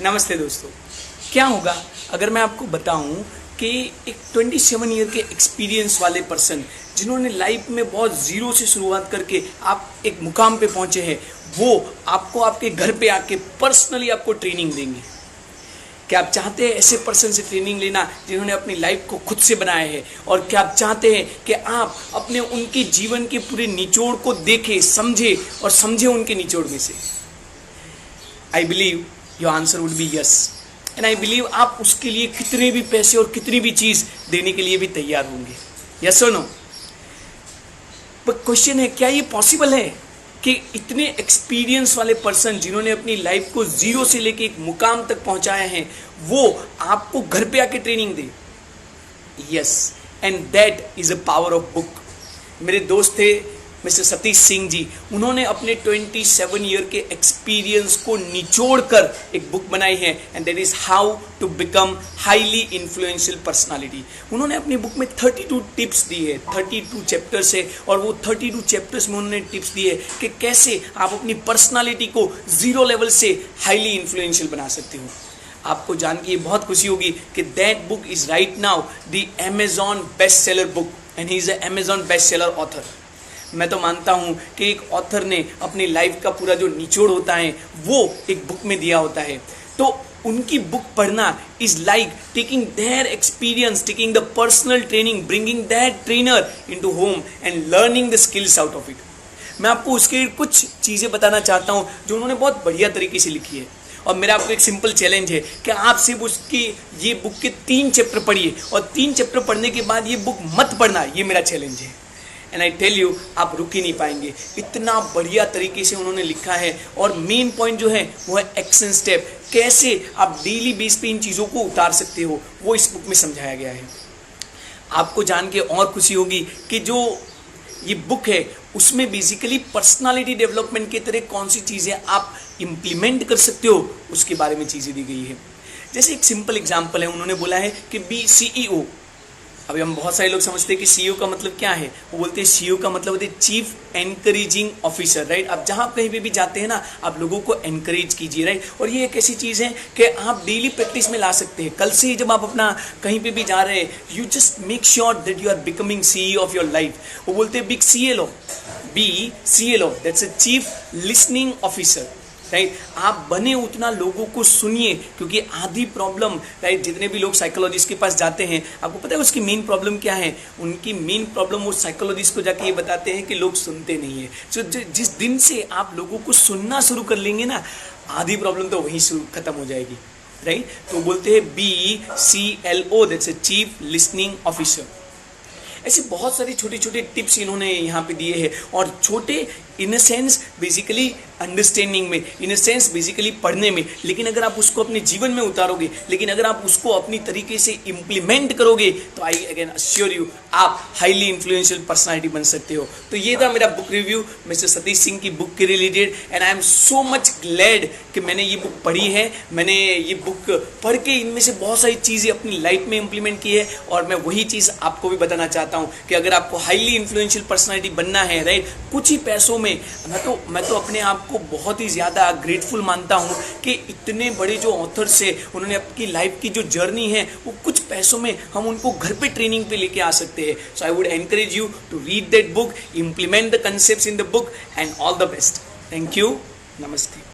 नमस्ते दोस्तों। क्या होगा अगर मैं आपको बताऊं कि एक 27 ईयर के एक्सपीरियंस वाले पर्सन जिन्होंने लाइफ में बहुत ज़ीरो से शुरुआत करके आप एक मुकाम पे पहुंचे हैं, वो आपको आपके घर पे आके पर्सनली आपको ट्रेनिंग देंगे। क्या आप चाहते हैं ऐसे पर्सन से ट्रेनिंग लेना जिन्होंने अपनी लाइफ को खुद से बनाया है? और क्या आप चाहते हैं कि आप अपने उनके जीवन के पूरे निचोड़ को देखें, समझे और समझे उनके निचोड़ में से? I believe your answer would be yes. And I believe आप उसके लिए कितने भी पैसे और कितनी भी चीज देने के लिए भी तैयार होंगे। यस और नो? पर क्वेश्चन है, क्या ये पॉसिबल है कि इतने एक्सपीरियंस वाले पर्सन जिन्होंने अपनी लाइफ को जीरो से लेके एक मुकाम तक पहुंचाया है, वो आपको घर पे आके training they? Yes, and that is a power of book. मेरे दोस्त थे मिस्टर सतीश सिंह जी, उन्होंने अपने 27 ईयर के एक्सपीरियंस को निचोड़ कर एक बुक बनाई है, and that is how to become highly influential personality. उन्होंने अपनी बुक में 32 टिप्स दी है, 32 चैप्टर्स है, और वो 32 चैप्टर्स में उन्होंने टिप्स दी है कि कैसे आप अपनी पर्सनालिटी को जीरो लेवल से हाईली इन्फ्लुएंशियल बना सकते हो। आपको जान के ये बहुत खुशी होगी कि that book is right now the Amazon best seller book, and he is a Amazon best seller author. मैं तो मानता हूं कि एक ऑथर ने अपनी लाइफ का पूरा जो निचोड़ होता है वो एक बुक में दिया होता है। तो उनकी बुक पढ़ना is like taking their experience, taking the personal training, bringing that trainer into home and learning the skills out of it. मैं आपको उसके कुछ चीजें बताना चाहता हूं जो उन्होंने बहुत बढ़िया तरीके से लिखी है। और मेरा आपको एक सिंपल चैलेंज है कि आप सिर्फ उसकी ये बुक के 3 चैप्टर पढ़िए, और 3 चैप्टर पढ़ने के बाद ये बुक मत पढ़ना, ये मेरा चैलेंज है। एंड आई टेल यू, आप रुक ही नहीं पाएंगे, इतना बढ़िया तरीके से उन्होंने लिखा है। और मेन पॉइंट जो है वो है एक्शन स्टेप, कैसे आप डेली बेस पे इन चीज़ों को उतार सकते हो, वो इस बुक में समझाया गया है। आपको जान के और खुशी होगी कि जो ये बुक है उसमें बेसिकली पर्सनालिटी डेवलपमेंट की तरह कौन सी चीज़ें आप इम्प्लीमेंट कर सकते हो उसके बारे में चीज़ें दी गई है। जैसे एक सिंपल एग्जाम्पल है, उन्होंने बोला है कि बी CEO। अभी हम बहुत सारे लोग समझते हैं कि CEO का मतलब क्या है। वो बोलते हैं CEO का मतलब होता है चीफ एनकरेजिंग ऑफिसर, राइट। आप जहां कहीं पे भी जाते हैं ना, आप लोगों को एनकरेज कीजिए, राइट। और ये एक ऐसी चीज़ है कि आप डेली प्रैक्टिस में ला सकते हैं। कल से ही जब आप अपना कहीं पे भी जा रहे हैं, you just make sure that you are becoming CEO of your life. वो बोलते हैं big CLO, BCLO, that's a chief listening officer, right. आप बने उतना लोगों को सुनिए, क्योंकि आधी प्रॉब्लम, राइट, जितने भी लोग साइकोलॉजिस्ट के पास जाते हैं, आपको पता है उसकी मेन प्रॉब्लम क्या है? उनकी मेन प्रॉब्लम वो साइकोलॉजिस्ट को जाके ये बताते हैं कि लोग सुनते नहीं है। तो जिस दिन से आप लोगों को सुनना शुरू कर लेंगे ना, आधी प्रॉब्लम तो वहीं खत्म हो जाएगी, राइट। तो बोलते हैं BCLO, that's a chief listening officer. ऐसे बहुत सारी छोटे छोटे टिप्स इन्होंने यहाँ पे दिए हैं, और छोटे इन अ सेंस बेसिकली अंडरस्टैंडिंग में, इन अ सेंस बेसिकली पढ़ने में, लेकिन अगर आप उसको अपने जीवन में उतारोगे, लेकिन अगर आप उसको अपनी तरीके से इम्प्लीमेंट करोगे, तो आई अगेन अश्योर यू आप हाईली इन्फ्लुएंशियल पर्सनालिटी बन सकते हो। तो ये था मेरा book review mister Satish Singh की बुक के related, and I am so much glad कि मैंने ये बुक पढ़ी है। मैंने ये बुक पढ़ के इनमें से बहुत सारी चीज़ें अपनी लाइफ में इम्प्लीमेंट की है, और मैं वही चीज़ आपको भी बताना चाहता हूँ कि अगर आपको हाईली इन्फ्लुएंशियल पर्सनालिटी बनना है, राइट, कुछ ही पैसों में, मैं तो अपने आप को बहुत ही ज़्यादा ग्रेटफुल मानता हूँ कि इतने बड़े जो ऑथर्स है, उन्होंने अपनी लाइफ की जो जर्नी है वो कुछ पैसों में हम उनको घर पे ट्रेनिंग पे लेके आ सकते हैं। So I would encourage you to read that book, implement the concepts in the book, and all the best. Thank you, नमस्ते।